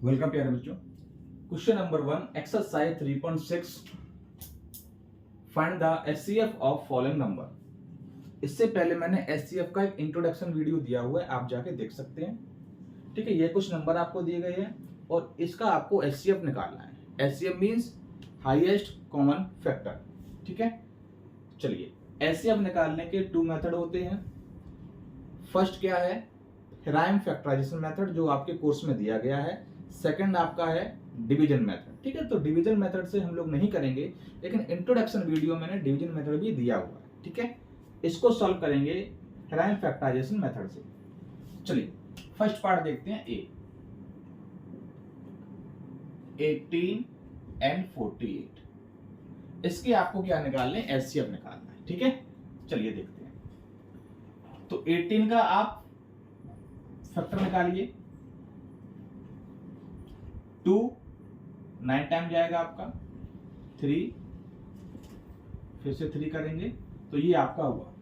Welcome प्यारे बच्चों। Question number 1 exercise 3.6 find the HCF of following number. इससे पहले मैंने एचसीएफ का एक इंट्रोडक्शन वीडियो दिया हुआ है, आप जाके देख सकते हैं। ठीक है, ये कुछ नंबर आपको दिए गए हैं और इसका आपको एचसीएफ निकालना है। HCF means highest common factor. ठीक है, चलिए एचसीएफ निकालने के 2 मेथड होते हैं। फर्स्ट क्या है, राइम फैक्टराइजेशन मेथड जो आपके कोर्स में दिया गया है। सेकंड आपका है डिवीजन मेथड। ठीक है, तो डिवीजन मेथड से हम लोग नहीं करेंगे, लेकिन इंट्रोडक्शन वीडियो मैंने डिवीजन मेथड भी दिया हुआ है। ठीक है, इसको सॉल्व करेंगे राइम फैक्टराइजेशन मेथड से। चलिए फर्स्ट पार्ट देखते हैं। 18 एंड 48, इसके आपको क्या निकालना है, एचसीएफ निकालना है। ठीक है, चलिए देखते हैं। तो 18 का आप फैक्टर निकालिए। 2 9 टाइम जाएगा आपका, 3 फिर से 3 करेंगे तो ये आपका हुआ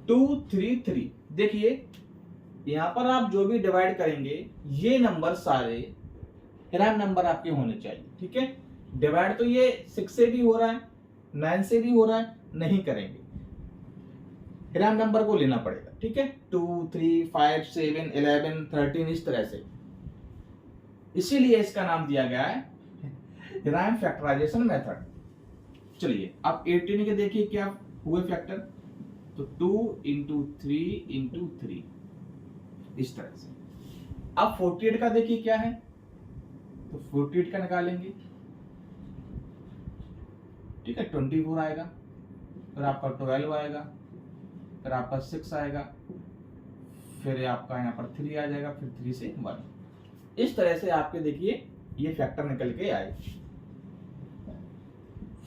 2 3 3। देखिए यहां पर आप जो भी डिवाइड करेंगे ये नंबर सारे राइम नंबर आपके होने चाहिए। ठीक है, डिवाइड तो ये 6 से भी हो रहा है, 9 से भी हो रहा है, नहीं करेंगे, राइम नंबर को लेना पड़ेगा। ठीक है, 2 3 5 7 11 13 इस तरह से, इसीलिए इसका नाम दिया गया है राइम फैक्टराइजेशन मेथड। चलिए अब 18 के देखिए क्या हुए फैक्टर, तो 2 इंटू 3 इंटू 3 इस तरह से। अब 48 का देखिए क्या है, तो 48 का निकालेंगे। ठीक है, 24 आएगा, फिर आपका 12 आएगा, फिर आपका 6 आएगा, फिर आपका यहाँ पर 3 आ जाएगा, फिर 3 से 1। इस तरह से आपके देखिए ये फैक्टर निकल के आए।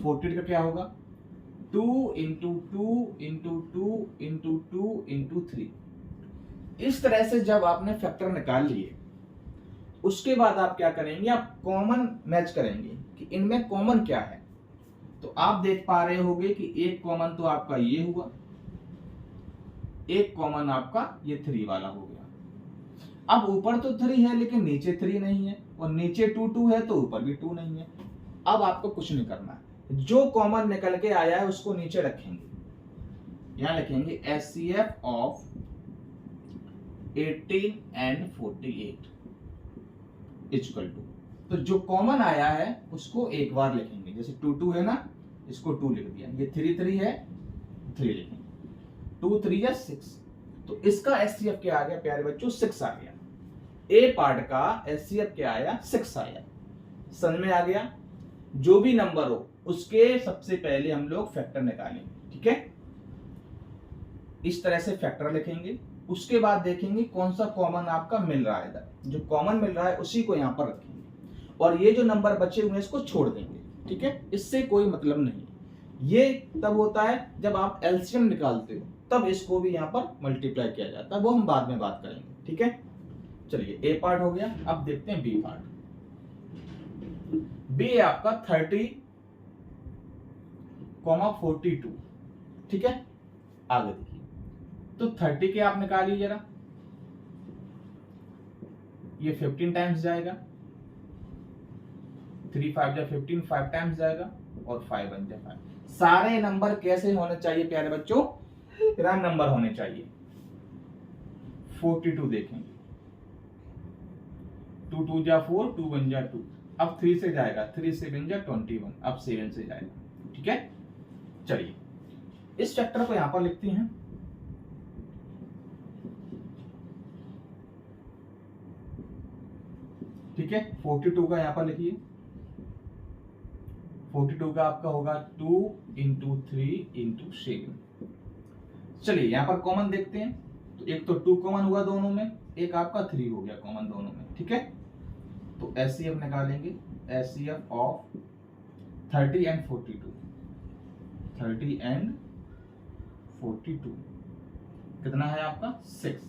48 का क्या होगा, 2 इंटू 2 इंटू 2 इंटू 2 इंटू 3। इस तरह से जब आपने फैक्टर निकाल लिए, उसके बाद आप क्या करेंगे, आप कॉमन मैच करेंगे कि इनमें कॉमन क्या है। तो आप देख पा रहे होंगे कि एक कॉमन तो आपका ये हुआ, एक कॉमन आपका ये 3 वाला हो गया। अब ऊपर तो 3 है लेकिन नीचे 3 नहीं है, और नीचे 2 2 है तो ऊपर भी 2 नहीं है। अब आपको कुछ नहीं करना है, जो कॉमन निकल के आया है उसको नीचे रखेंगे। यहां लिखेंगे HCF of 18 and 48 equal to, तो जो कॉमन आया है उसको एक बार लिखेंगे। जैसे 2 2 है ना, इसको 2 लिख दिया, ये 3 3 है 3 लिखेंगे, 2 3 या 6। तो इसका एचसीएफ क्या आ गया प्यारे बच्चों, 6 आ गया। ए पार्ट का एचसीएफ क्या आया, 6 आया। समझ में आ गया, जो भी नंबर हो उसके सबसे पहले हम लोग फैक्टर निकालेंगे। ठीक है, इस तरह से फैक्टर लिखेंगे, उसके बाद देखेंगे कौन सा कॉमन आपका मिल रहा है। इधर जो कॉमन मिल रहा है उसी को यहां पर रखेंगे, और ये जो नंबर बचे हुए हैं इसको छोड़ देंगे। ठीक है, इससे कोई मतलब नहीं। ये तब होता है जब आप एलसीएम निकालते हो, तब इसको भी यहाँ पर मल्टीप्लाई किया जाता है, वो हम बाद में बात करेंगे। ठीक है, चलिए ए पार्ट हो गया। अब देखते हैं बी पार्ट। बी है आपका 30, 42। ठीक है, आगे देखिए, तो 30 के आप निकालिए जरा, ये 15 टाइम्स जाएगा, 3 5 जा 15, 5 टाइम्स जाएगा, और 5 1 जा 5। सारे नंबर कैसे होने चाहिए प्यारे बच्चों, राइम नंबर होने चाहिए। 42 देखेंगे, 2 2 जा 4, 2 1 जा 2। अब 3 से जाएगा, 3 7 जा 21, अब 7 से जाएगा। ठीक है, चलिए इस फैक्टर को यहां पर लिखते हैं। ठीक है, 42 का यहां पर लिखिए। 42 का आपका होगा 2 इंटू 3 इंटू 7। चलिए यहां पर कॉमन देखते हैं, तो एक तो 2 कॉमन हुआ दोनों में, एक आपका 3 हो गया कॉमन दोनों में। ठीक है, तो एचसीएफ निकालेंगे, एचसीएफ ऑफ 30 एंड 42। 30 एंड 42 कितना है आपका, 6।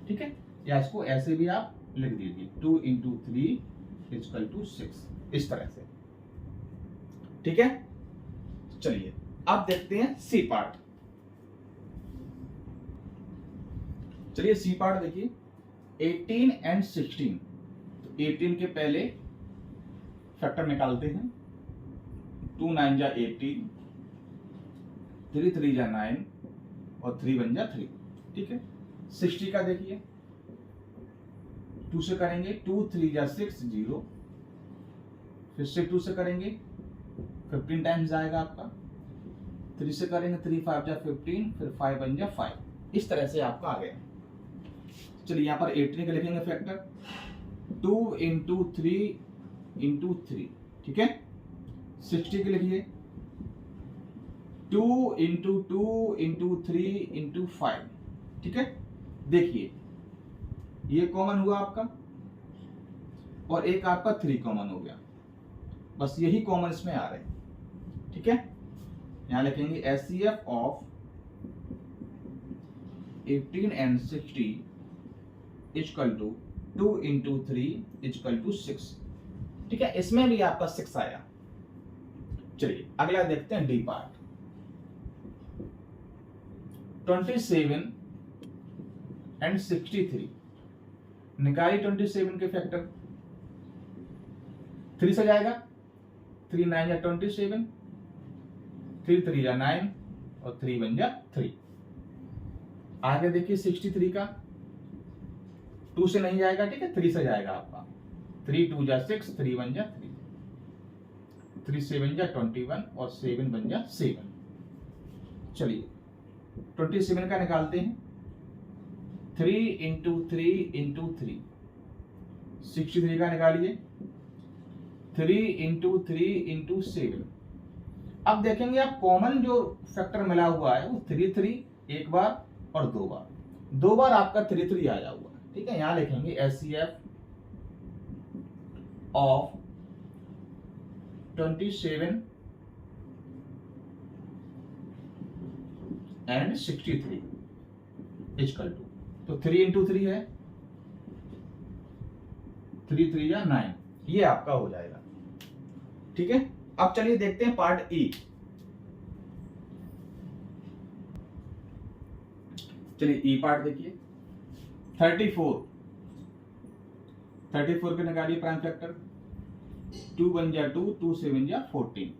ठीक है, या इसको ऐसे भी आप लिख दीजिए, 2 इंटू 3 इक्वल टू 6, इस तरह से। ठीक है, चलिए अब देखते हैं सी पार्ट। चलिए सी पार्ट देखिए, 18 एंड 16, 18 के पहले फैक्टर निकालते हैं। 2 9 जा 18, 3 3 जा 9 और 3 1 जा 3। ठीक है, 60 का देखिए, 2 से करेंगे, 2 3 जा 6 0, फिर से 2 से करेंगे 15 टाइम्स आएगा आपका, 3 से करेंगे 3 5 जा 15, फिर 5 1 जा 5। इस तरह से आपका आ गया। चलिए यहाँ पर 18 का लिखेंगे फैक्टर, 2 इंटू 3 इंटू 3। ठीक है, 60 के लिखिए 2 इंटू 2 इंटू 3 इंटू 5। ठीक है, देखिए ये कॉमन हुआ आपका और एक आपका 3 कॉमन हो गया, बस यही कॉमन इसमें आ रहे हैं। ठीक है, यहां लिखेंगे HCF of 18 and 60 equal to 2 into 3 equal to 6। ठीक है, इसमें भी आपका 6 आया। चलिए अगला देखते हैं डी पार्ट। 27 एंड 63 निकाली 27 के फैक्टर, 3 से जाएगा, 3 9 जा 27, 3 3 जा 9 और 3 1 जा 3। आगे देखिए 63 का, 2 से नहीं जाएगा, ठीक है, 3 से जाएगा आपका, 3 2 जा 6, 3 1 जा 3, 3 7 जा 21 और 7 1 जा 7। चलिए 27 का निकालते हैं, 3 इंटू 3 इंटू 3। 63 का निकालिए, 3 इंटू 3 इंटू 7। अब देखेंगे आप कॉमन जो फैक्टर मिला हुआ है वो 3 3 एक बार और 2 बार, 2 बार आपका 3 3 आया हुआ है। ठीक है, यहां लिखेंगे HCF of 27 and 63 equal to, तो 3 इंटू 3 है, 3 3 या 9, ये आपका हो जाएगा। ठीक है, अब चलिए देखते हैं पार्ट ई। चलिए ई पार्ट देखिए, 34 के निकालिए प्राइम फैक्टर, 2 1 जा 2, 2 7 जा 14।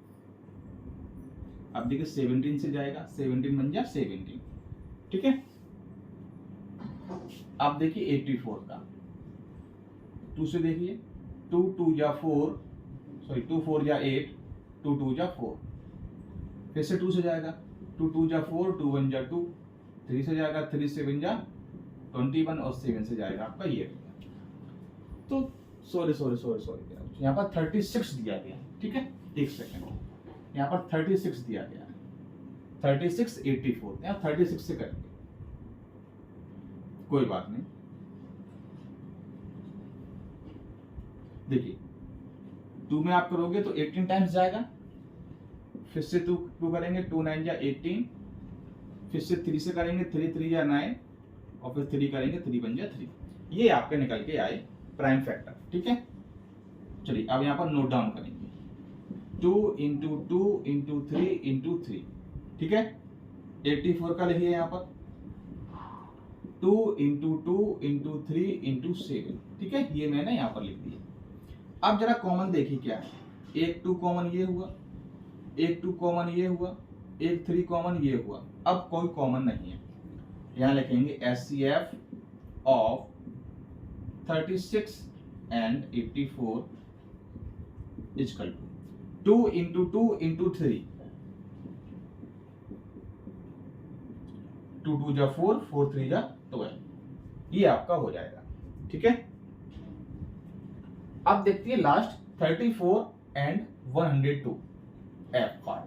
अब देखिए 17 से जाएगा, 17 1 जा 17। ठीक है, अब देखिए 84 का, 2 से देखिए, 2 2 जा 4, सॉरी 2 4 जा 8, 2 2 जा 4, फिर से 2 से जाएगा, 2 2 जा 4, 2 1 जा 2, 3 से जाएगा, 3 7 जा 21 और 7 से जाएगा आपका ये। तो सॉरी यहाँ पर 36 दिया गया। ठीक है, एक सेकेंड, यहाँ पर 36 दिया गया है, 36 84, यहाँ 36 से करेंगे, कोई बात नहीं। देखिए 2 में आप करोगे तो 18 टाइम्स जाएगा, फिर से 2 करेंगे, 2 9 जा 18, फिर से 3 से करेंगे, 3 3 जा 9 और फिर 3 करेंगे, 3 1 जा 3। ये आपके निकल के आए प्राइम फैक्टर। ठीक है, चलिए अब यहाँ पर नोट डाउन करेंगे, 2 इंटू 2 इंटू 3 इंटू 3। ठीक है, 84 का लिखिए यहाँ पर, 2 इंटू 2 इंटू 3 इंटू 7। ठीक है, ये मैंने यहाँ पर लिख दिया। अब जरा कॉमन देखिए क्या है, एक 2 कॉमन ये हुआ, एक 2 कॉमन ये हुआ, एक 3 कॉमन ये हुआ, अब कोई कॉमन नहीं है। यहाँ लिखेंगे HCF of 36 and 84 equal to 2 into 2 into 3, 2 2 जा 4, 4 3 जा 12, ये आपका हो जाएगा। ठीक है, अब देखते हैं last 34 and 102 F part.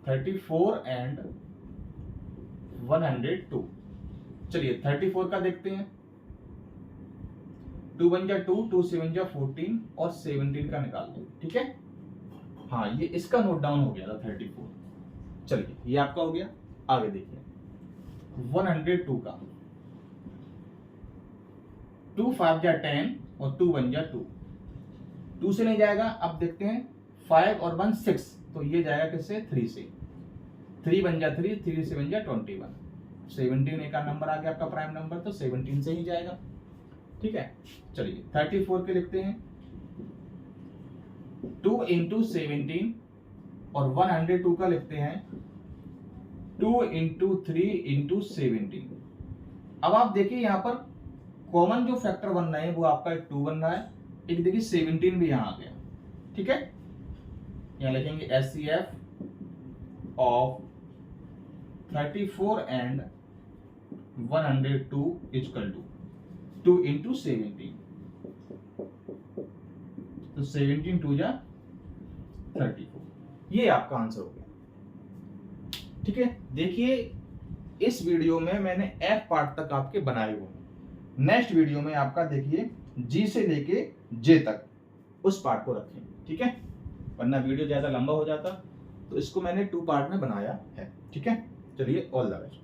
34 and 102, चलिए 34 का देखते हैं, 2 1 जा 2, 2 7 जा 14 और 17 का निकाल दो। ठीक है, हाँ ये इसका नोट डाउन हो गया था 34। चलिए ये आपका हो गया। आगे देखिए 102 का, 2 5 जा 10 और 2 1 जा 2, 2 से नहीं जाएगा। अब देखते हैं 5 और 1 6, तो ये जाएगा किससे, 3 से, 3 1 जा 3, 3 7 जा 21, 17 एक का नंबर आ गया आपका प्राइम नंबर, तो 17 से ही जाएगा। ठीक है, चलिए 34 के लिखते हैं 2 इंटू 17 और 102 का लिखते हैं 2 इंटू 3 इंटू 17। अब आप देखिए यहाँ पर कॉमन जो फैक्टर बन रहे हैं वो आपका एक 2 बन रहा है, एक देखिए 17 भी यहाँ आ गया। ठीक है, यहाँ लिखेंगे HCF of 34 and 102 equal to 2 into 17। तो 17 2 जा 34, ये आपका आंसर हो गया। ठीक है, देखिए इस वीडियो में मैंने F पार्ट तक आपके बनाए हुए हैं। नेक्स्ट वीडियो में आपका देखिए G से लेके J तक उस पार्ट को रखें। ठीक है, वरना वीडियो ज्यादा लंबा हो जाता, तो इसको मैंने 2 पार्ट में बनाया है। ठीक है, चलिए ऑल द बेस्ट।